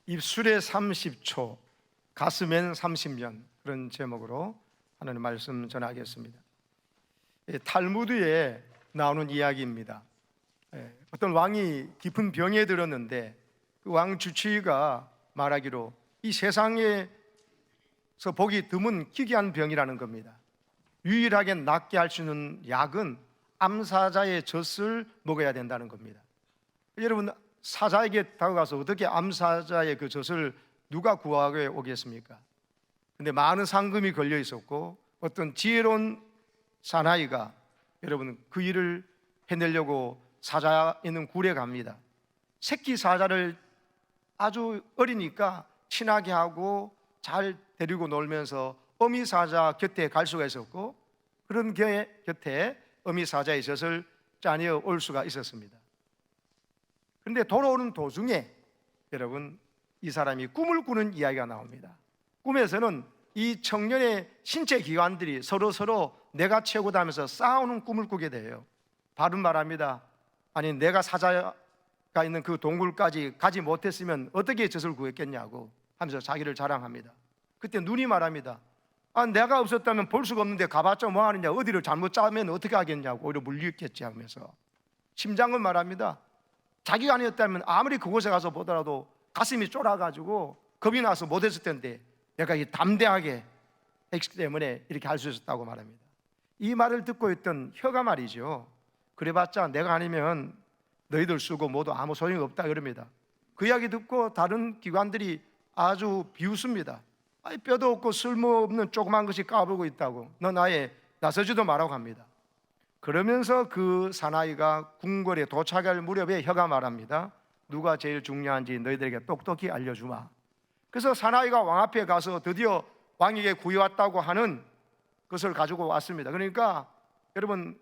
입술에 30초, 가슴엔 30년, 그런 제목으로 하나님 말씀 전하겠습니다. 탈무드에 나오는 이야기입니다. 어떤 왕이 깊은 병에 들었는데 그 왕 주치의가 말하기로 이 세상에서 보기 드문 기괴한 병이라는 겁니다. 유일하게 낫게 할 수 있는 약은 암사자의 젖을 먹어야 된다는 겁니다. 여러분, 사자에게 다가가서 어떻게 암사자의 그 젖을 누가 구하게 오겠습니까? 근데 많은 상금이 걸려 있었고 어떤 지혜로운 사나이가 여러분 그 일을 해내려고 사자 있는 굴에 갑니다. 새끼 사자를 아주 어리니까 친하게 하고 잘 데리고 놀면서 어미 사자 곁에 갈 수가 있었고, 그런 곁에 어미 사자의 젖을 짜내어 올 수가 있었습니다. 그런데 돌아오는 도중에 여러분 이 사람이 꿈을 꾸는 이야기가 나옵니다. 꿈에서는 이 청년의 신체 기관들이 서로 내가 최고다 하면서 싸우는 꿈을 꾸게 돼요. 바른 말합니다. 아니, 내가 사자가 있는 그 동굴까지 가지 못했으면 어떻게 젖을 구했겠냐고 하면서 자기를 자랑합니다. 그때 눈이 말합니다. 내가 없었다면 볼 수가 없는데 가봤자 뭐 하느냐, 어디를 잘못 짜면 어떻게 하겠냐고 오히려 물리겠지 하면서 심장은 말합니다. 자기가 아니었다면 아무리 그곳에 가서 보더라도 가슴이 쫄아가지고 겁이 나서 못했을 텐데 내가 담대하게 했기 때문에 이렇게 할 수 있었다고 말합니다. 이 말을 듣고 있던 혀가 말이죠, 그래봤자 내가 아니면 너희들 쓰고 모두 아무 소용이 없다 그럽니다. 그 이야기 듣고 다른 기관들이 아주 비웃습니다. 뼈도 없고 쓸모없는 조그만 것이 까불고 있다고, 넌 아예 나서지도 말라고 합니다. 그러면서 그 사나이가 궁궐에 도착할 무렵에 혀가 말합니다. 누가 제일 중요한지 너희들에게 똑똑히 알려주마. 그래서 사나이가 왕 앞에 가서 드디어 왕에게 구해왔다고 하는 것을 가지고 왔습니다. 그러니까 여러분,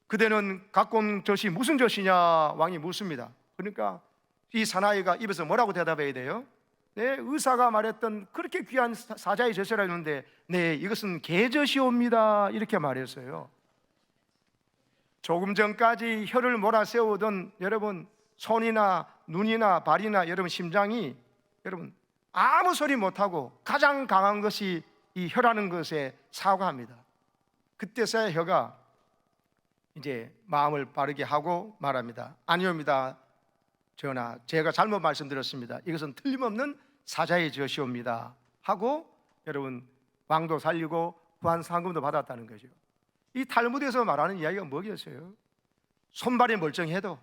그대는 갖고 온 젖이 무슨 젖이냐 왕이 묻습니다. 그러니까 이 사나이가 입에서 뭐라고 대답해야 돼요? 네, 의사가 말했던 그렇게 귀한 사자의 젖이라 했는데 네, 이것은 개젖이옵니다 이렇게 말했어요. 조금 전까지 혀를 몰아세우던 여러분 손이나 눈이나 발이나 여러분 심장이 여러분 아무 소리 못하고 가장 강한 것이 이 혀라는 것에 사과합니다. 그때서야 혀가 이제 마음을 바르게 하고 말합니다. 아니옵니다 전하, 제가 잘못 말씀드렸습니다. 이것은 틀림없는 사자의 젖이옵니다 하고 여러분 왕도 살리고 구한 상금도 받았다는 거죠. 이 탈무드에서 말하는 이야기가 뭐겠어요? 손발이 멀쩡해도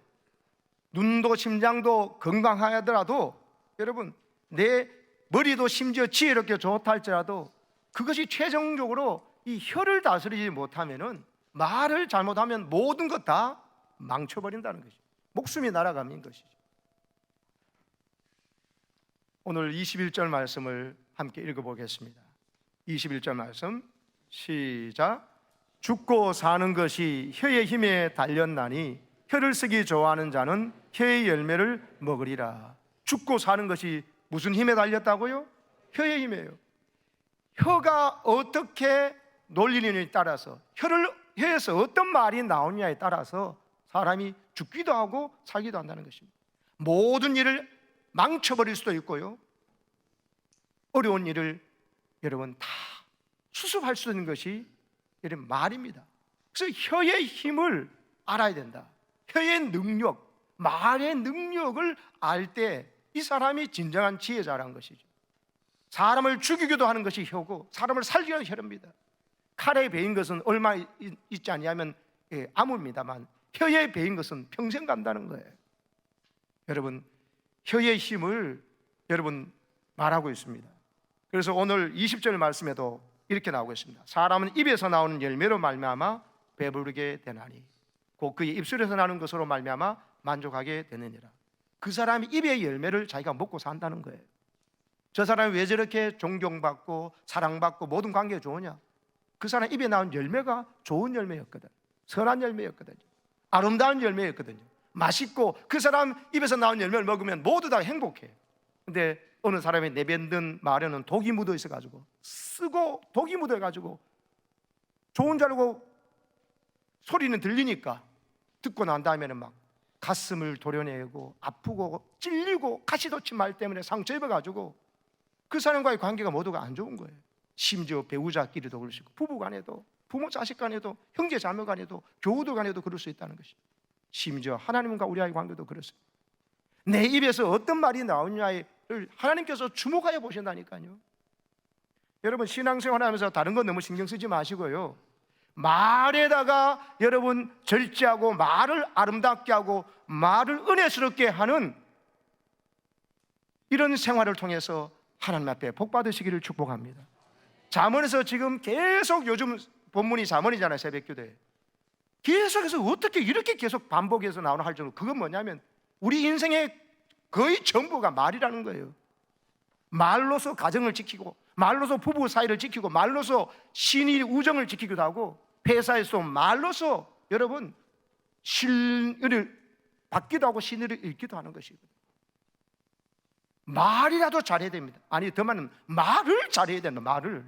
눈도 심장도 건강하더라도 여러분 내 머리도 심지어 지혜롭게 좋다 할지라도 그것이 최종적으로 이 혀를 다스리지 못하면은, 말을 잘못하면 모든 것 다 망쳐버린다는 것이죠. 목숨이 날아가는 것이죠. 오늘 21절 말씀을 함께 읽어보겠습니다. 21절 말씀 시작. 죽고 사는 것이 혀의 힘에 달렸나니 혀를 쓰기 좋아하는 자는 혀의 열매를 먹으리라. 죽고 사는 것이 무슨 힘에 달렸다고요? 혀의 힘이에요. 혀가 어떻게 놀리느냐에 따라서, 혀에서 어떤 말이 나오느냐에 따라서 사람이 죽기도 하고 살기도 한다는 것입니다. 모든 일을 망쳐버릴 수도 있고요, 어려운 일을 여러분 다 수습할 수 있는 것이 이런 말입니다. 그래서 혀의 힘을 알아야 된다. 혀의 능력, 말의 능력을 알 때 이 사람이 진정한 지혜자라는 것이죠. 사람을 죽이기도 하는 것이 혀고 사람을 살리기도 혀입니다. 칼에 베인 것은 얼마 있지 않냐면 아무입니다만 혀에 베인 것은 평생 간다는 거예요. 여러분, 혀의 힘을 여러분 말하고 있습니다. 그래서 오늘 20절 말씀에도 이렇게 나오고 있습니다. 사람은 입에서 나오는 열매로 말미암아 배부르게 되나니 곧 그의 입술에서 나는 것으로 말미암아 만족하게 되느니라. 그 사람이 입의 열매를 자기가 먹고 산다는 거예요. 저 사람이 왜 저렇게 존경받고 사랑받고 모든 관계가 좋으냐? 그 사람 입에 나온 열매가 좋은 열매였거든. 선한 열매였거든요. 아름다운 열매였거든요. 맛있고 그 사람 입에서 나온 열매를 먹으면 모두 다 행복해요. 근데 어느 사람의 내뱉는 말에는 독이 묻어 있어가지고 쓰고 독이 묻어가지고 좋은 줄 알고 소리는 들리니까 듣고 난 다음에는 막 가슴을 도려내고 아프고 찔리고 가시돋친 말 때문에 상처 입어가지고 그 사람과의 관계가 모두가 안 좋은 거예요. 심지어 배우자끼리도 그럴 수 있고, 부부 간에도, 부모 자식 간에도, 형제 자매 간에도, 교우들 간에도 그럴 수 있다는 것입니다. 심지어 하나님과 우리와의 관계도 그렇습니다. 내 입에서 어떤 말이 나오냐를 하나님께서 주목하여 보신다니까요. 여러분, 신앙생활하면서 다른 건 너무 신경 쓰지 마시고요, 말에다가 여러분 절제하고 말을 아름답게 하고 말을 은혜스럽게 하는 이런 생활을 통해서 하나님 앞에 복 받으시기를 축복합니다. 잠언에서 지금 계속, 요즘 본문이 잠언이잖아요, 새벽기도에. 계속해서 어떻게 이렇게 계속 반복해서 나오나 할 정도. 그건 뭐냐면 우리 인생의 거의 전부가 말이라는 거예요. 말로서 가정을 지키고, 말로서 부부 사이를 지키고, 말로서 신의 우정을 지키기도 하고, 회사에서 말로서 여러분 신의를 받기도 하고 신의를 잃기도 하는 것이거든요. 말이라도 잘해야 됩니다. 아니, 더 많은 말을 잘해야 된다. 말을.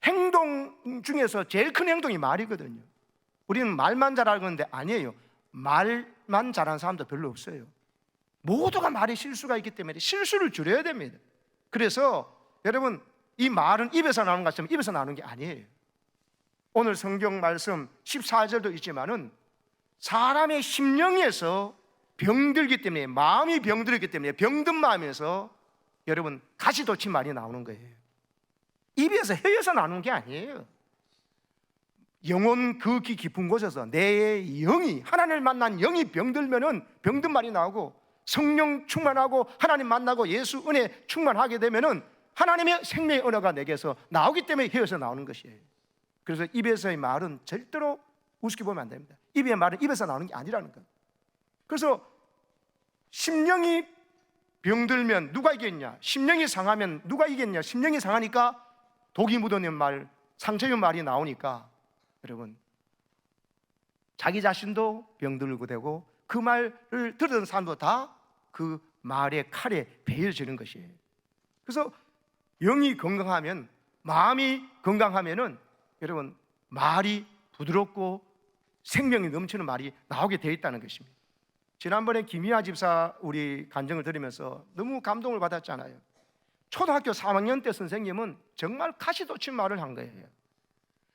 행동 중에서 제일 큰 행동이 말이거든요. 우리는 말만 잘하는 건데 아니에요. 말만 잘하는 사람도 별로 없어요. 모두가 말에 실수가 있기 때문에 실수를 줄여야 됩니다. 그래서 여러분, 이 말은 입에서 나오는 것처럼 입에서 나오는 게 아니에요. 오늘 성경 말씀 14절도 있지만은 사람의 심령에서 병들기 때문에, 마음이 병들기 때문에 병든 마음에서 여러분 가시돋친 말이 나오는 거예요. 입에서 혀에서 나오는 게 아니에요. 영혼 극히 깊은 곳에서 내 영이, 하나님을 만난 영이 병들면은 병든 말이 나오고, 성령 충만하고 하나님 만나고 예수 은혜 충만하게 되면은 하나님의 생명의 언어가 내게서 나오기 때문에 혀에서 나오는 것이에요. 그래서 입에서의 말은 절대로 우습게 보면 안 됩니다. 입의 말은 입에서 나오는 게 아니라는 거예요. 그래서 심령이 병들면 누가 이겼냐? 심령이 상하면 누가 이겼냐? 심령이 상하니까 독이 묻어있는 말, 상처의 말이 나오니까 여러분 자기 자신도 병들고 되고 그 말을 들은 사람도 다 그 말의 칼에 베어지는 것이에요. 그래서 영이 건강하면, 마음이 건강하면은 여러분 말이 부드럽고 생명이 넘치는 말이 나오게 되어 있다는 것입니다. 지난번에 김희아 집사 우리 간증을 들으면서 너무 감동을 받았잖아요. 초등학교 3학년 때 선생님은 정말 가시돋친 말을 한 거예요.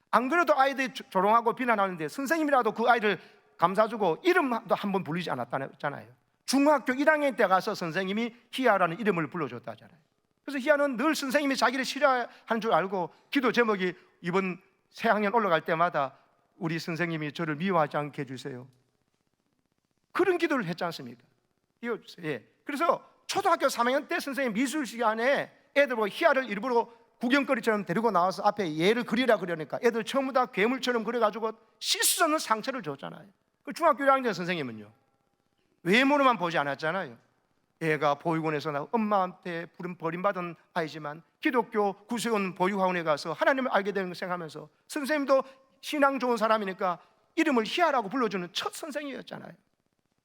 안 그래도 아이들이 조롱하고 비난하는데 선생님이라도 그 아이를 감싸주고 이름도 한번 부르지 않았잖아요. 중학교 1학년 때 가서 선생님이 희아라는 이름을 불러줬다잖아요. 그래서 희아는 늘 선생님이 자기를 싫어하는 줄 알고 기도 제목이 이번 새학년 올라갈 때마다 우리 선생님이 저를 미워하지 않게 해주세요, 그런 기도를 했지 않습니까? 예. 그래서 초등학교 3학년 때 선생님 미술 시간에 애들 보고 희아를 일부러 구경거리처럼 데리고 나와서 앞에 얘를 그리라 그러니까 애들 전부 다 괴물처럼 그려가지고 실수 없는 상처를 줬잖아요. 그 중학교 1학년 선생님은요, 외모로만 보지 않았잖아요. 애가 보육원에서 나고 엄마한테 버림받은 아이지만 기독교 구세군 보육학원에 가서 하나님을 알게 되는 걸 생각하면서, 선생님도 신앙 좋은 사람이니까 이름을 희아라고 불러주는 첫 선생님이었잖아요.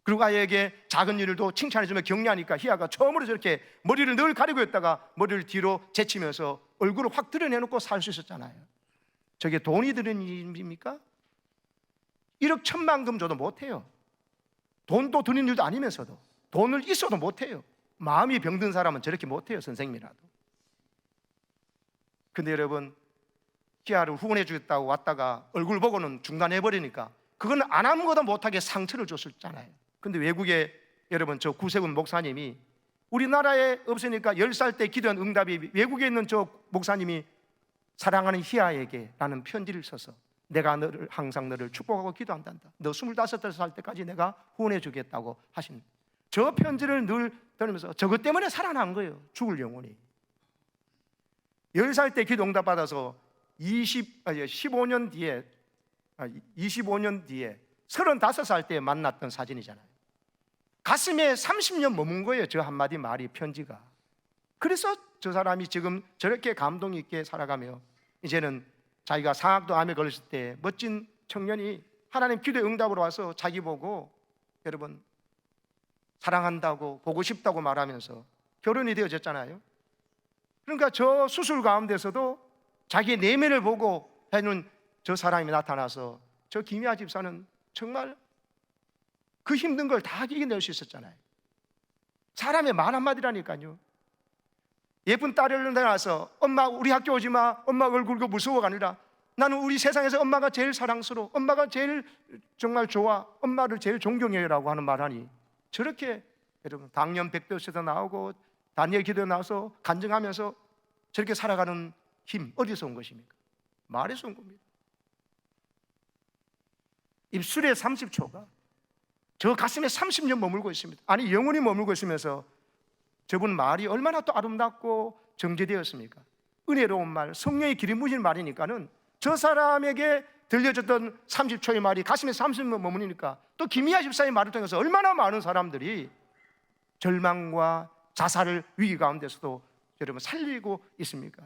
그리고 아이에게 작은 일도 칭찬해주며 격려하니까 희아가 처음으로 저렇게 머리를 늘 가리고 있다가 머리를 뒤로 제치면서 얼굴을 확 드러내놓고 살 수 있었잖아요. 저게 돈이 드는 일입니까? 1억 1,000만 금 줘도 못해요. 돈도 드는 일도 아니면서도, 돈을 있어도 못해요. 마음이 병든 사람은 저렇게 못해요, 선생님이라도. 근데 여러분, 희아를 후원해 주겠다고 왔다가 얼굴 보고는 중단해버리니까 그건 안 한 것보다 못하게 상처를 줬었잖아요. 근데 외국에 여러분 저 구세군 목사님이 우리나라에 없으니까 10살 때 기도한 응답이 외국에 있는 저 목사님이 사랑하는 희아에게 라는 편지를 써서 내가 너를 항상 너를 축복하고 기도한단다. 너 25살 때까지 내가 후원해 주겠다고 하신 저 편지를 늘 들으면서 저것 때문에 살아난 거예요. 죽을 영혼이. 10살 때 기도 응답 받아서 25년 뒤에 35살 때 만났던 사진이잖아요. 가슴에 30년 머문 거예요, 저 한마디 말이, 편지가. 그래서 저 사람이 지금 저렇게 감동 있게 살아가며 이제는 자기가 상악도 암에 걸렸을 때 멋진 청년이 하나님 기도의 응답으로 와서 자기 보고 여러분 사랑한다고 보고 싶다고 말하면서 결혼이 되어졌잖아요. 그러니까 저 수술 가운데서도 자기의 내면을 보고 하는 저 사람이 나타나서 저 김희아 집사는 정말 그 힘든 걸 다 이겨낼 수 있었잖아요. 사람의 말 한마디라니까요. 예쁜 딸을 낳아서 엄마 우리 학교 오지 마, 엄마 얼굴 무서워가 아니라 나는 우리 세상에서 엄마가 제일 사랑스러워, 엄마가 제일 정말 좋아, 엄마를 제일 존경해라고 하는 말하니 저렇게 여러분 당년 백도에서도 나오고 다니엘 기도에 나와서 간증하면서 저렇게 살아가는 힘 어디서 온 것입니까? 말에서 온 겁니다. 입술에 30초가 저 가슴에 30년 머물고 있습니다. 아니 영원히 머물고 있으면서 저분 말이 얼마나 또 아름답고 정제되었습니까? 은혜로운 말, 성령의 길이 무진 말이니까는 저 사람에게 들려줬던 30초의 말이 가슴에 30년 머무니까 또 김희아 집사의 말을 통해서 얼마나 많은 사람들이 절망과 자살을 위기 가운데서도 여러분 살리고 있습니까?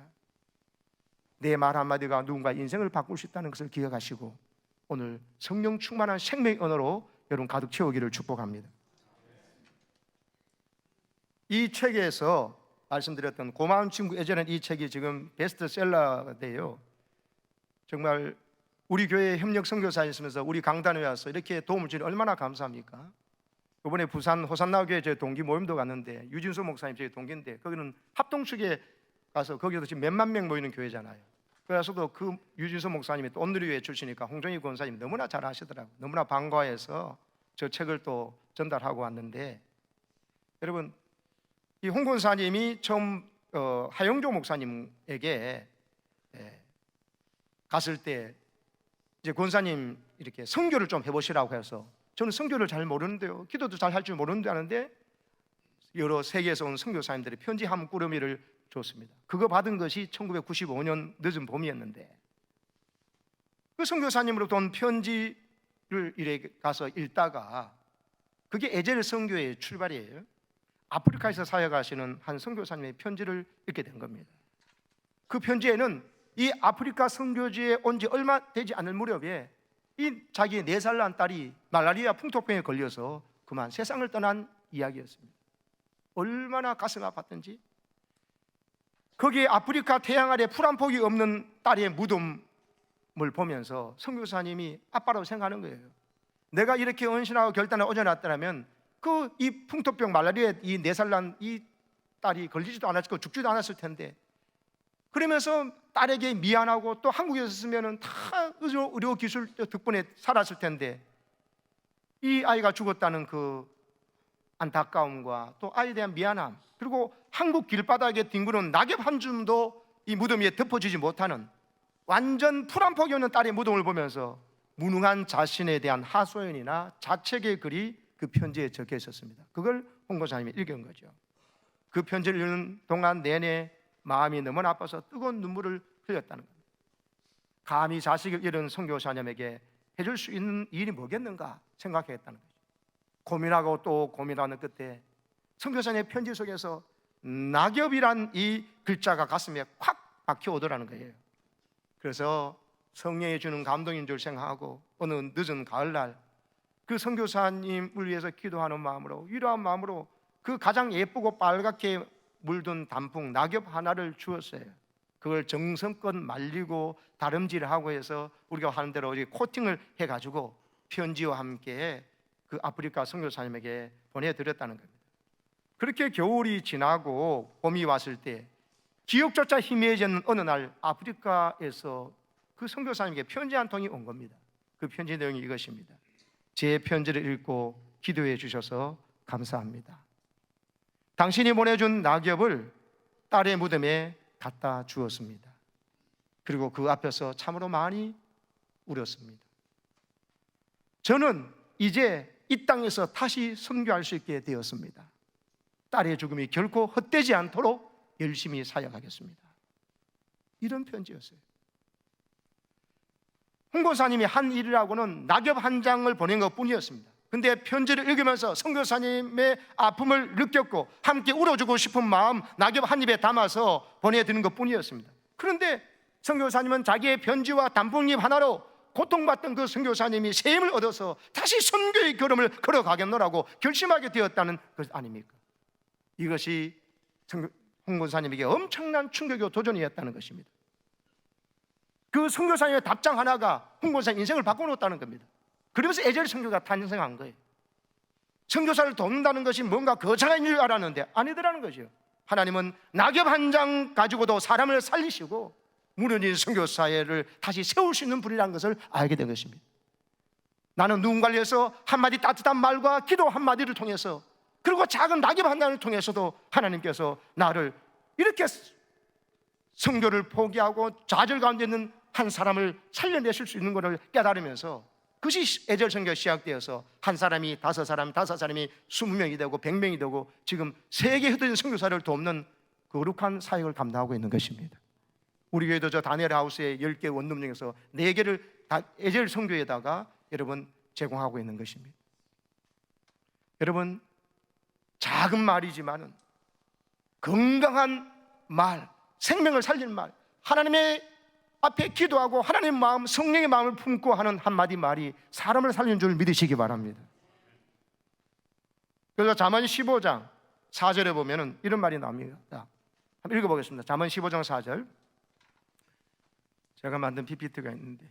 내 말 한마디가 누군가의 인생을 바꿀 수 있다는 것을 기억하시고 오늘 성령 충만한 생명의 언어로 여러분 가득 채우기를 축복합니다. 이 책에서 말씀드렸던 고마운 친구 예전엔 이 책이 지금 베스트셀러가 돼요. 정말 우리 교회 협력 선교사에 있으면서 우리 강단에 와서 이렇게 도움을 주니 얼마나 감사합니까? 이번에 부산 호산나 교회 제 동기 모임도 갔는데 유진수 목사님 제 동기인데 거기는 합동축에 가서 거기서 지금 몇만 명 모이는 교회잖아요. 그래서도 그 유진수 목사님이 또 온누리교회 출신이니까 홍정희 권사님 너무나 잘 하시더라고요. 너무나 반가워해서 저 책을 또 전달하고 왔는데 여러분 이 홍 권사님이 처음 하영조 목사님에게 갔을 때 이제 권사님 이렇게 선교를 좀 해보시라고 해서 저는 선교를 잘 모르는데요, 기도도 잘 할 줄 모르는데 하는데 여러 세계에서 온 선교사님들이 편지 한 꾸러미를 줬습니다. 그거 받은 것이 1995년 늦은 봄이었는데 그 선교사님으로부터 온 편지를 이래 가서 읽다가 그게 에젤 선교의 출발이에요. 아프리카에서 사역하시는 한 선교사님의 편지를 읽게 된 겁니다. 그 편지에는 이 아프리카 선교지에 온 지 얼마 되지 않을 무렵에 이 자기의 4살 난 딸이 말라리아 풍토병에 걸려서 그만 세상을 떠난 이야기였습니다. 얼마나 가슴 아팠던지 거기에 아프리카 태양 아래 풀 한 폭이 없는 딸의 무덤을 보면서 선교사님이 아빠라고 생각하는 거예요. 내가 이렇게 헌신하고 결단을 오져놨더라면 그 이 풍토병 말라리아에 이 4살 난 이 딸이 걸리지도 않았을 거고 죽지도 않았을 텐데 그러면서 딸에게 미안하고 또 한국에 있었으면 다 의료 기술 덕분에 살았을 텐데 이 아이가 죽었다는 그 안타까움과 또 아이에 대한 미안함 그리고 한국 길바닥에 뒹구는 낙엽 한 줌도 이 무덤 위에 덮어지지 못하는 완전 풀 한 폭이 없는 딸의 무덤을 보면서 무능한 자신에 대한 하소연이나 자책의 글이 그 편지에 적혀 있었습니다. 그걸 홍 권사님이 읽은 거죠. 그 편지를 읽는 동안 내내 마음이 너무나 아파서 뜨거운 눈물을 흘렸다는 겁니다. 감히 자식을 잃은 선교사님에게 해줄 수 있는 일이 뭐겠는가 생각했다는 거죠. 고민하고 또 고민하는 끝에 선교사님의 편지 속에서 낙엽이란 이 글자가 가슴에 콱 박혀오더라는 거예요. 그래서 성령이 주는 감동인 줄 생각하고 어느 늦은 가을날 그 선교사님을 위해서 기도하는 마음으로 위로한 마음으로 그 가장 예쁘고 빨갛게 물든 단풍 낙엽 하나를 주었어요. 그걸 정성껏 말리고 다름질하고 해서 우리가 하는 대로 코팅을 해가지고 편지와 함께 그 아프리카 선교사님에게 보내드렸다는 겁니다. 그렇게 겨울이 지나고 봄이 왔을 때 기억조차 희미해지는 어느 날 아프리카에서 그 선교사님에게 편지 한 통이 온 겁니다. 그 편지 내용이 이것입니다. 제 편지를 읽고 기도해 주셔서 감사합니다. 당신이 보내준 낙엽을 딸의 무덤에 갖다 주었습니다. 그리고 그 앞에서 참으로 많이 울었습니다. 저는 이제 이 땅에서 다시 선교할 수 있게 되었습니다. 딸의 죽음이 결코 헛되지 않도록 열심히 사역하겠습니다. 이런 편지였어요. 홍 권사님이 한 일이라고는 낙엽 한 장을 보낸 것뿐이었습니다. 근데 편지를 읽으면서 선교사님의 아픔을 느꼈고 함께 울어주고 싶은 마음 낙엽 한 입에 담아서 보내드리는 것뿐이었습니다. 그런데 선교사님은 자기의 편지와 단풍잎 하나로 고통받던 그 선교사님이 새 힘을 얻어서 다시 선교의 걸음을 걸어가겠노라고 결심하게 되었다는 것 아닙니까? 이것이 홍 권사님에게 엄청난 충격이고 도전이었다는 것입니다. 그 선교사님의 답장 하나가 홍 권사님 인생을 바꿔놓았다는 겁니다. 그러면서 에젤 선교가 탄생한 거예요. 선교사를 돕는다는 것이 뭔가 거창한 줄 알았는데 아니더라는 거죠. 하나님은 낙엽 한 장 가지고도 사람을 살리시고 무너진 선교사회를 다시 세울 수 있는 분이라는 것을 알게 된 것입니다. 나는 누군가를 위해서 한마디 따뜻한 말과 기도 한마디를 통해서, 그리고 작은 낙엽 한 장을 통해서도 하나님께서 나를 이렇게 선교를 포기하고 좌절 가운데 있는 한 사람을 살려내실 수 있는 것을 깨달으면서, 그것이 애절 선교가 시작되어서 한 사람이 5사람, 5사람이 20명이 되고 100명이 되고 지금 세계 흩어진 선교사를 돕는 거룩한 사역을 감당하고 있는 것입니다. 우리 교회도 저 다니엘 하우스의 10개 원룸 중에서 4개를 다 애절 선교에다가 여러분 제공하고 있는 것입니다. 여러분, 작은 말이지만은 건강한 말, 생명을 살리는 말, 하나님의 앞에 기도하고 하나님의 마음, 성령의 마음을 품고 하는 한마디 말이 사람을 살리는 줄 믿으시기 바랍니다. 그래서 잠언 15장 4절에 보면은 이런 말이 나옵니다. 한번 읽어보겠습니다. 잠언 15장 4절. 제가 만든 PPT가 있는데,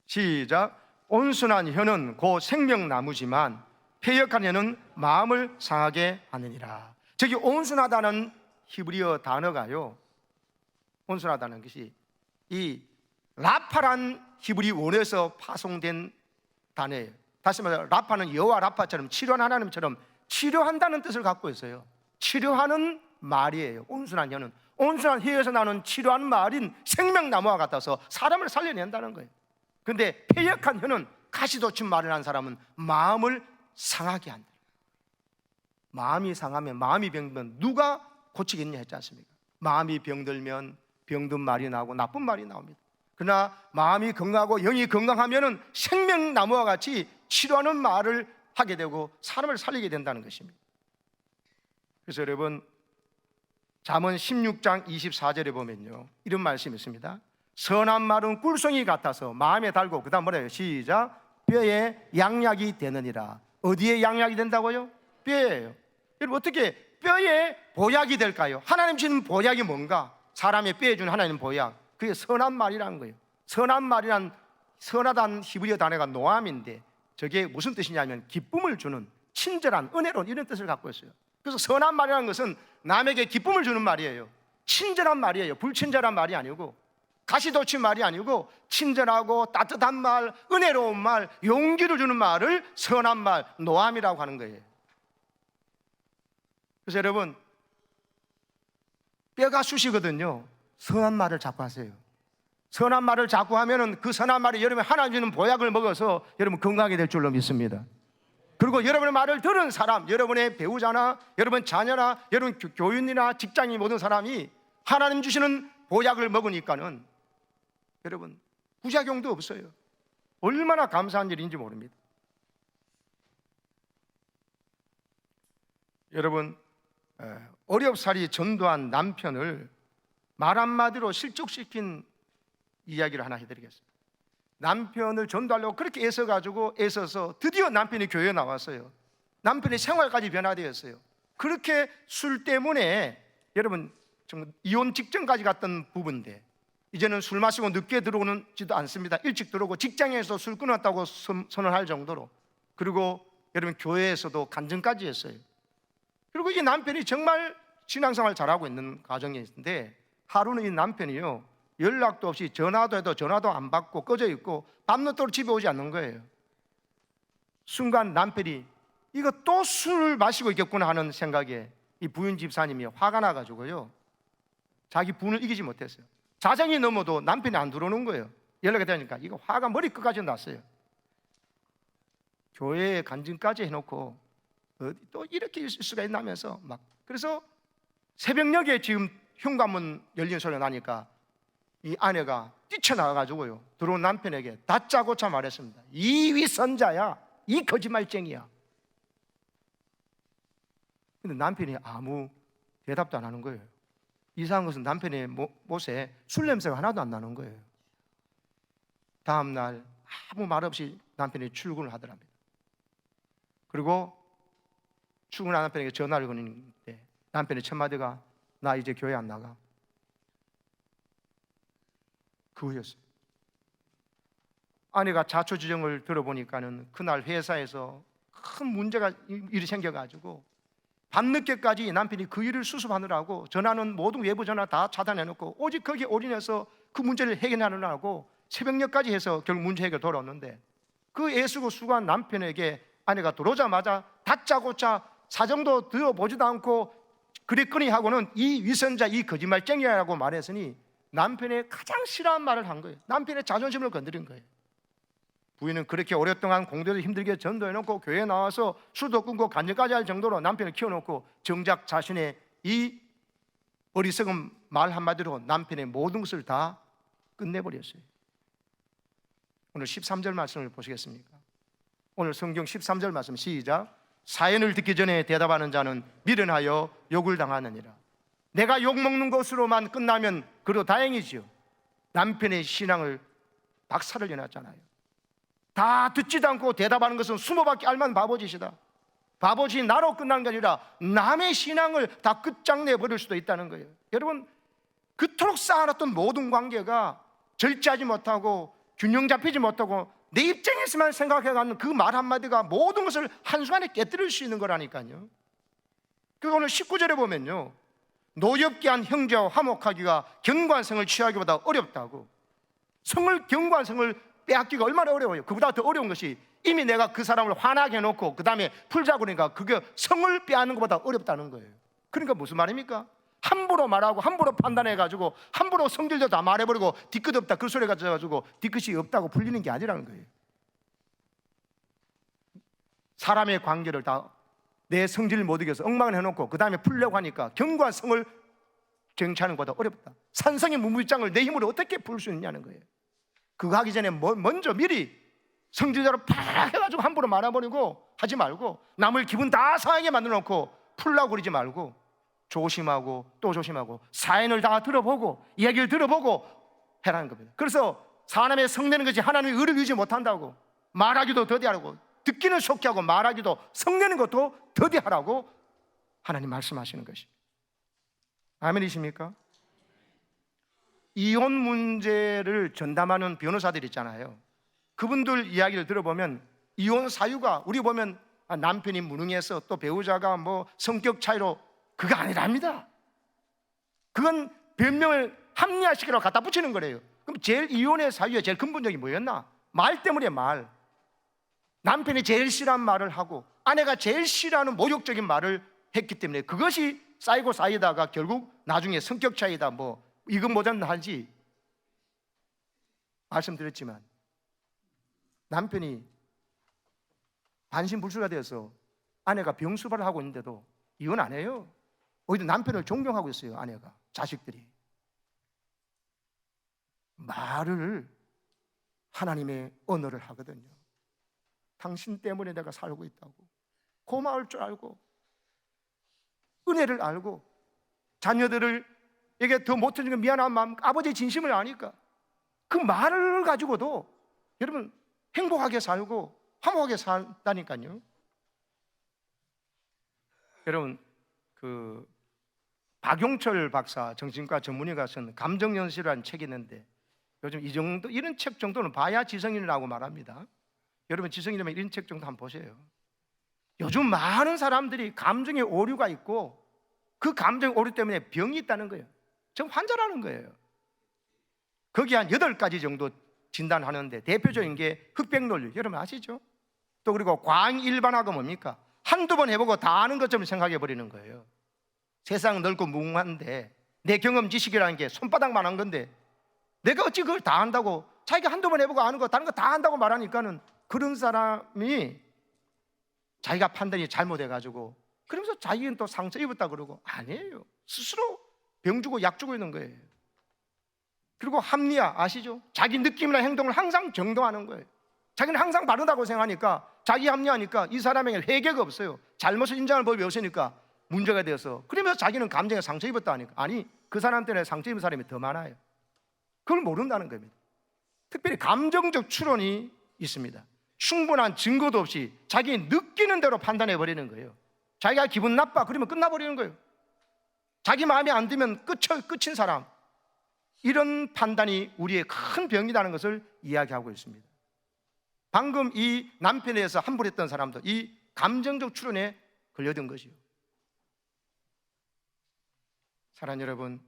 시작. 온순한 혀는 곧 생명나무지만 패역한 혀는 마음을 상하게 하느니라. 저기 온순하다는 히브리어 단어가요, 온순하다는 것이 이 라파란 히브리 원어에서 파송된 단어예요. 다시 말해서 라파는 여호와 라파처럼, 치료한 하나님처럼 치료한다는 뜻을 갖고 있어요. 치료하는 말이에요. 온순한 혀는, 온순한 혀에서 나오는 치료하는 말인 생명나무와 같아서 사람을 살려낸다는 거예요. 그런데 패역한 혀는, 가시돋친 말을 한 사람은 마음을 상하게 한다. 마음이 상하면, 마음이 병들면 누가 고치겠냐 했지 않습니까? 마음이 병들면 병든 말이 나오고 나쁜 말이 나옵니다. 그러나 마음이 건강하고 영이 건강하면 생명나무와 같이 치료하는 말을 하게 되고 사람을 살리게 된다는 것입니다. 그래서 여러분, 잠언 16장 24절에 보면요, 이런 말씀이 있습니다. 선한 말은 꿀송이 같아서 마음에 달고, 그 다음 뭐래요? 시작. 뼈에 양약이 되느니라. 어디에 양약이 된다고요? 뼈예요. 여러분, 어떻게 뼈에 보약이 될까요? 하나님 주는 보약이 뭔가? 사람의 뼈에 주는 하나님 보약, 그게 선한 말이라는 거예요. 선한 말이란, 선하다는 히브리어 단어가 노암인데 저게 무슨 뜻이냐면 기쁨을 주는, 친절한, 은혜로운, 이런 뜻을 갖고 있어요. 그래서 선한 말이라는 것은 남에게 기쁨을 주는 말이에요. 친절한 말이에요. 불친절한 말이 아니고, 가시돋친 말이 아니고 친절하고 따뜻한 말, 은혜로운 말, 용기를 주는 말을 선한 말, 노암이라고 하는 거예요. 그래서 여러분, 뼈가 쑤시거든요. 선한 말을 자꾸 하세요. 선한 말을 자꾸 하면은 그 선한 말이 여러분 하나님 주는 보약을 먹어서 여러분 건강하게 될 줄로 믿습니다. 그리고 여러분의 말을 들은 사람, 여러분의 배우자나 여러분 자녀나 여러분 교인이나 직장인 모든 사람이 하나님 주시는 보약을 먹으니까는 여러분 부작용도 없어요. 얼마나 감사한 일인지 모릅니다. 여러분, 어렵사리 전도한 남편을 말 한마디로 실족시킨 이야기를 하나 해드리겠습니다. 남편을 전도하려고 그렇게 애써서 드디어 남편이 교회에 나왔어요. 남편의 생활까지 변화되었어요. 그렇게 술 때문에 여러분 정말 이혼 직전까지 갔던 부부인데 이제는 술 마시고 늦게 들어오지도 않습니다. 일찍 들어오고 직장에서 술 끊었다고 선언할 정도로, 그리고 여러분 교회에서도 간증까지 했어요. 그리고 이 남편이 정말 신앙생활 잘하고 있는 가정에 있는데, 하루는 이 남편이요, 연락도 없이 전화도 해도 전화도 안 받고 꺼져 있고 밤늦도록 집에 오지 않는 거예요. 순간 남편이 이거 또 술을 마시고 있겠구나 하는 생각에 이 부인 집사님이 화가 나가지고요, 자기 분을 이기지 못했어요. 자정이 넘어도 남편이 안 들어오는 거예요. 연락이 되니까 이거 화가 머리끝까지 났어요. 교회에 간증까지 해놓고 또 이렇게 있을 수가 있나면서 막, 그래서 새벽녘에 지금 현관문 열린 소리가 나니까 이 아내가 뛰쳐나가가지고요, 들어온 남편에게 다짜고짜 말했습니다. 이 위선자야, 이 거짓말쟁이야. 근데 남편이 아무 대답도 안 하는 거예요. 이상한 것은 남편의 못에 술 냄새가 하나도 안 나는 거예요. 다음날 아무 말 없이 남편이 출근을 하더랍니다. 그리고 출근한 남편에게 전화를 거는데 남편의 첫 마디가 나 이제 교회 안 나가. 그거였어요. 아내가 자초지종을 들어보니까는 그날 회사에서 큰 문제가 일이 생겨가지고 밤늦게까지 남편이 그 일을 수습하느라고 전화는 모든 외부 전화 다 차단해놓고 오직 거기에 올인해서 그 문제를 해결하느라고 새벽녘까지 해서 결국 문제 해결 돌아왔는데, 그 애쓰고 수고한 남편에게 아내가 들어오자마자 다짜고짜 사정도 들어보지도 않고 그랬거니 하고는 이 위선자, 이 거짓말쟁이라고 말했으니 남편의 가장 싫어하는 말을 한 거예요. 남편의 자존심을 건드린 거예요. 부인은 그렇게 오랫동안 공대를 힘들게 전도해놓고 교회에 나와서 술도 끊고 간증까지 할 정도로 남편을 키워놓고 정작 자신의 이 어리석은 말 한마디로 남편의 모든 것을 다 끝내버렸어요. 오늘 13절 말씀을 보시겠습니까? 오늘 성경 13절 말씀 시작. 사연을 듣기 전에 대답하는 자는 미련하여 욕을 당하느니라. 내가 욕먹는 것으로만 끝나면 그래도 다행이지요. 남편의 신앙을 박살을 내놨잖아요. 다 듣지도 않고 대답하는 것은 수모밖에 알만 바보짓이다. 바보짓 나로 끝나는 게 아니라 남의 신앙을 다 끝장내버릴 수도 있다는 거예요. 여러분, 그토록 쌓아놨던 모든 관계가 절제하지 못하고 균형 잡히지 못하고 내 입장에서만 생각해가는 그 말 한마디가 모든 것을 한순간에 깨뜨릴 수 있는 거라니까요. 그리고 오늘 19절에 보면요, 노엽게 한 형제와 화목하기가 경관성을 취하기보다 어렵다고. 경관성을 빼앗기가 얼마나 어려워요. 그보다 더 어려운 것이 이미 내가 그 사람을 화나게 해놓고 그 다음에 풀자고 그러니까 그게 성을 빼앗는 것보다 어렵다는 거예요. 그러니까 무슨 말입니까? 함부로 말하고 함부로 판단해가지고 함부로 성질도 다 말해버리고 뒤끝 없다 그 소리 가져가지고 뒤끝이 없다고 풀리는 게 아니라는 거예요. 사람의 관계를 다 내 성질을 못 이겨서 엉망을 해놓고 그 다음에 풀려고 하니까 경과 성을 정치하는 것보다 어렵다. 산성의 무물장을 내 힘으로 어떻게 풀 수 있냐는 거예요. 그거 하기 전에 먼저 미리 성질대로 팍 해가지고 함부로 말아버리고 하지 말고 남을 기분 다 상하게 만들어놓고 풀라고 그러지 말고 조심하고 또 조심하고 사연을 다 들어보고 이야기를 들어보고 해라는 겁니다. 그래서 사람의 성내는 것이 하나님의 의를 이루지 못한다고. 말하기도 더디하라고, 듣기는 속히 하고 말하기도 성내는 것도 더디하라고 하나님 말씀하시는 것이. 아멘이십니까? 이혼 문제를 전담하는 변호사들 있잖아요. 그분들 이야기를 들어보면 이혼 사유가 우리 보면 남편이 무능해서 또 배우자가 뭐 성격 차이로 그거 아니랍니다. 그건 변명을 합리화시키라고 갖다 붙이는 거래요. 그럼 제일 이혼의 사유의 제일 근본적인 뭐였나? 말 때문에 말. 남편이 제일 싫어하는 말을 하고 아내가 제일 싫어하는 모욕적인 말을 했기 때문에 그것이 쌓이고 쌓이다가 결국 나중에 성격 차이다 뭐 이건 뭐잖나 하지. 말씀드렸지만 남편이 반신불수가 되어서 아내가 병수발을 하고 있는데도 이혼 안 해요. 오히려 남편을 존경하고 있어요. 아내가, 자식들이. 말을 하나님의 언어를 하거든요. 당신 때문에 내가 살고 있다고 고마울 줄 알고 은혜를 알고 자녀들에게 더 못해준 게 미안한 마음, 아버지의 진심을 아니까 그 말을 가지고도 여러분 행복하게 살고 화목하게 산다니까요. 여러분 그 박용철 박사 정신과 전문의가 쓴 감정연실이라는 책이 있는데 요즘 이 정도 이런 책 정도는 봐야 지성인이라고 말합니다. 여러분 지성인이라면 이런 책 정도 한번 보세요. 요즘 많은 사람들이 감정에 오류가 있고 그 감정 오류 때문에 병이 있다는 거예요. 지금 환자라는 거예요. 거기 한 8가지 정도 진단하는데 대표적인 게 흑백논리, 여러분 아시죠? 또 그리고 광일반화가 뭡니까? 한두 번 해보고 다 아는 것처럼 생각해 버리는 거예요. 세상 넓고 무궁한데 내 경험 지식이라는 게 손바닥만한 건데 내가 어찌 그걸 다 안다고, 자기가 한두 번 해보고 아는 거 다른 거 다 안다고 말하니까는 그런 사람이 자기가 판단이 잘못해가지고 그러면서 자기는 또 상처 입었다 그러고 아니에요. 스스로 병 주고 약 주고 있는 거예요. 그리고 합리화 아시죠? 자기 느낌이나 행동을 항상 정당화하는 거예요. 자기는 항상 바르다고 생각하니까 자기 합리화하니까 이 사람에게 회개가 없어요. 잘못을 인정할 법이 없으니까 문제가 되어서 그러면서 자기는 감정에 상처 입었다 하니까 아니 그 사람 때문에 상처 입은 사람이 더 많아요. 그걸 모른다는 겁니다. 특별히 감정적 추론이 있습니다. 충분한 증거도 없이 자기 느끼는 대로 판단해 버리는 거예요. 자기가 기분 나빠 그러면 끝나버리는 거예요. 자기 마음에 안 들면 끝인 사람, 이런 판단이 우리의 큰 병이라는 것을 이야기하고 있습니다. 방금 이 남편에 대해서 함부로 했던 사람도 이 감정적 추론에 걸려든 것이요. 사랑하는 여러분,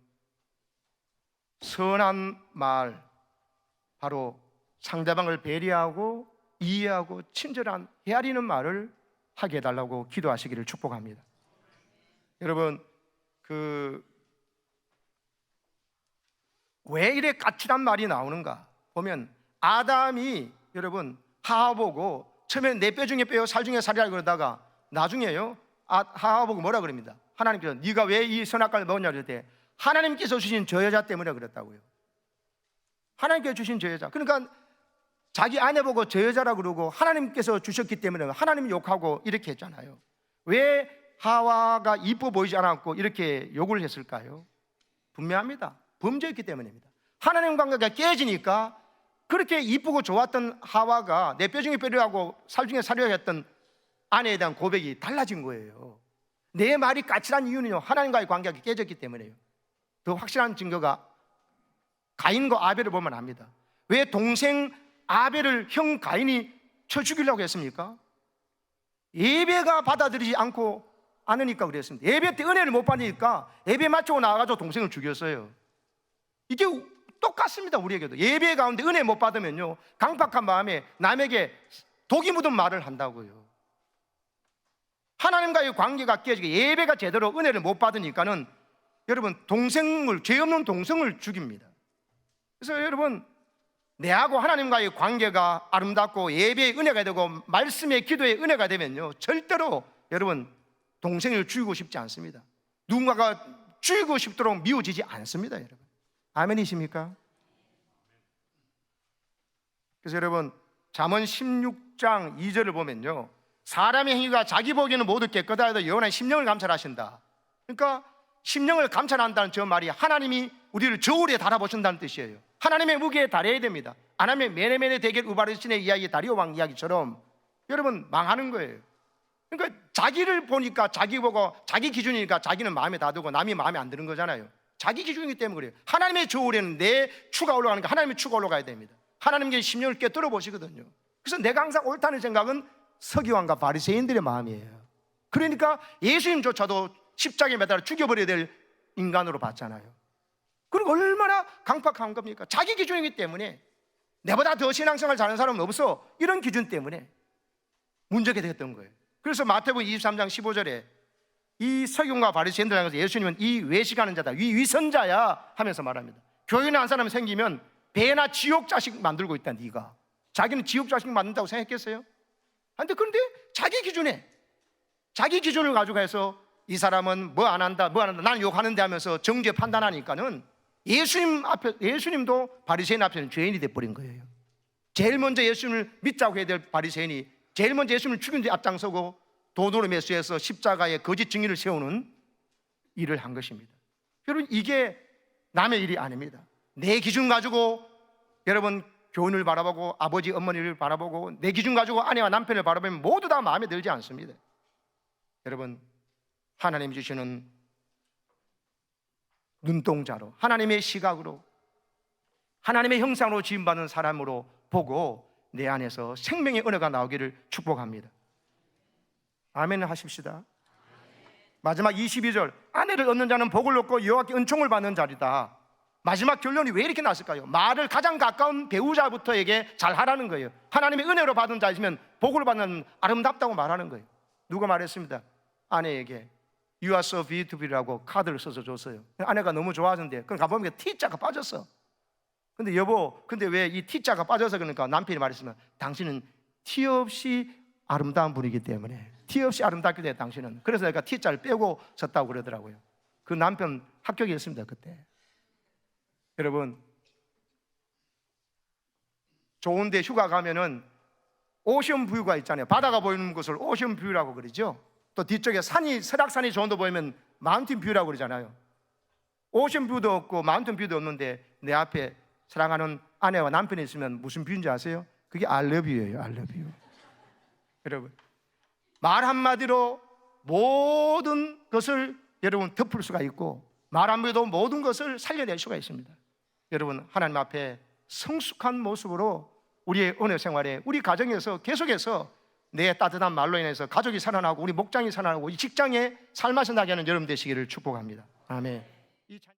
선한 말, 바로 상대방을 배려하고 이해하고 친절한 헤아리는 말을 하게 해달라고 기도하시기를 축복합니다. 여러분, 왜 이래 까칠한 말이 나오는가 보면, 아담이 여러분 하와 보고 처음에 내 뼈 중에 뼈요 살 중에 살이라고 그러다가 나중에요 하와 보고 뭐라 그럽니다. 하나님께서 네가 왜 이 선악과를 먹었냐 그럴 때 하나님께서 주신 저 여자 때문에 그랬다고요. 하나님께서 주신 저 여자. 그러니까 자기 아내 보고 저 여자라고 그러고 하나님께서 주셨기 때문에 하나님 욕하고 이렇게 했잖아요. 왜 하와가 이뻐 보이지 않았고 이렇게 욕을 했을까요? 분명합니다. 범죄였기 때문입니다. 하나님 관계가 깨지니까 그렇게 이쁘고 좋았던 하와가 내 뼈 중에 뼈를 하고 살 중에 살이라고 했던 아내에 대한 고백이 달라진 거예요. 내 말이 까칠한 이유는요, 하나님과의 관계가 깨졌기 때문에요. 더 확실한 증거가 가인과 아벨을 보면 압니다. 왜 동생 아벨을 형 가인이 쳐 죽이려고 했습니까? 예배가 받아들이지 않으니까 그랬습니다. 예배 때 은혜를 못 받으니까 예배 마치고 나와가지고 동생을 죽였어요. 이게 똑같습니다. 우리에게도 예배 가운데 은혜 못 받으면요, 강팍한 마음에 남에게 독이 묻은 말을 한다고요. 하나님과의 관계가 깨지게 예배가 제대로 은혜를 못 받으니까는 여러분 죄 없는 동생을 죽입니다. 그래서 여러분, 내하고 하나님과의 관계가 아름답고 예배의 은혜가 되고 말씀의 기도의 은혜가 되면요, 절대로 여러분 동생을 죽이고 싶지 않습니다. 누군가가 죽이고 싶도록 미워지지 않습니다. 여러분, 아멘이십니까? 그래서 여러분, 잠언 16장 2절을 보면요, 사람의 행위가 자기 보기에는 모두 깨끗하다 해도 여호와는 심령을 감찰하신다. 그러니까 심령을 감찰한다는 저 말이 하나님이 우리를 저울에 달아보신다는 뜻이에요. 하나님의 무게에 달해야 됩니다. 하나님의 메네메네 대결 우바르신의 이야기, 다리오 왕 이야기처럼 여러분 망하는 거예요. 그러니까 자기를 보니까 자기 보고 자기 기준이니까 자기는 마음에 다 두고 남이 마음에 안 드는 거잖아요. 자기 기준이기 때문에 그래요. 하나님의 저울에는 내 추가 올라가는 거, 하나님의 추가 올라가야 됩니다. 하나님께 심령을 꿰뚫어 보시거든요. 그래서 내가 항상 옳다는 생각은 서기관과 바리새인들의 마음이에요. 그러니까 예수님조차도 십자가에 매달아 죽여버려야 될 인간으로 봤잖아요. 그리고 얼마나 강팍한 겁니까? 자기 기준이기 때문에 내보다 더 신앙생활 잘하는 사람은 없어, 이런 기준 때문에 문제가 되었던 거예요. 그래서 마태복음 23장 15절에 이 서기관과 바리새인들을 향해서 예수님은 이 외식하는 자다, 이 위선자야 하면서 말합니다. 교인에 한 사람이 생기면 배나 지옥 자식 만들고 있다. 네가 자기는 지옥 자식 만든다고 생각했겠어요? 그런데 자기 기준을 가지고 해서 이 사람은 뭐 안 한다, 나는 욕하는데 하면서 정죄 판단하니까는 예수님도 바리새인 앞에는 죄인이 돼버린 거예요. 제일 먼저 예수님을 믿자고 해야 될 바리새인이 제일 먼저 예수님을 죽인 데 앞장서고 도도로 매수해서 십자가에 거짓 증인을 세우는 일을 한 것입니다. 여러분, 이게 남의 일이 아닙니다. 내 기준 가지고 여러분 교훈을 바라보고 아버지 어머니를 바라보고 내 기준 가지고 아내와 남편을 바라보면 모두 다 마음에 들지 않습니다. 여러분, 하나님이 주시는 눈동자로, 하나님의 시각으로, 하나님의 형상으로 지음받은 사람으로 보고 내 안에서 생명의 은혜가 나오기를 축복합니다. 아멘 하십시다. 마지막 22절, 아내를 얻는 자는 복을 얻고 여호와께 은총을 받는 자리다. 마지막 결론이 왜 이렇게 났을까요? 말을 가장 가까운 배우자부터에게 잘하라는 거예요. 하나님의 은혜로 받은 자이시면 복을 받는 아름답다고 말하는 거예요. 누가 말했습니다. 아내에게 You are so beautiful이라고 카드를 써서 줬어요. 아내가 너무 좋아하는데 그럼 가보면 T자가 빠졌어. 근데 여보, 근데 왜 이 T자가 빠져서 그러니까 남편이 말했으면 당신은 티 없이 아름다운 분이기 때문에, 티 없이 아름답게 돼 당신은. 그래서 내가 T자를 빼고 썼다고 그러더라고요. 그 남편 합격이었습니다 그때. 여러분, 좋은데 휴가 가면은 오션 뷰가 있잖아요. 바다가 보이는 곳을 오션 뷰라고 그러죠. 또 뒤쪽에 설악산이 좋은 데 보이면 마운틴 뷰라고 그러잖아요. 오션 뷰도 없고 마운틴 뷰도 없는데 내 앞에 사랑하는 아내와 남편이 있으면 무슨 뷰인지 아세요? 그게 I love you예요. I love you. 여러분, 말 한마디로 모든 것을 여러분 덮을 수가 있고 말 한마디로 모든 것을 살려낼 수가 있습니다. 여러분, 하나님 앞에 성숙한 모습으로 우리의 은혜 생활에, 우리 가정에서 계속해서 내 따뜻한 말로 인해서 가족이 살아나고 우리 목장이 살아나고 이 직장에 삶에서 나게 하는 여러분 되시기를 축복합니다. 아멘.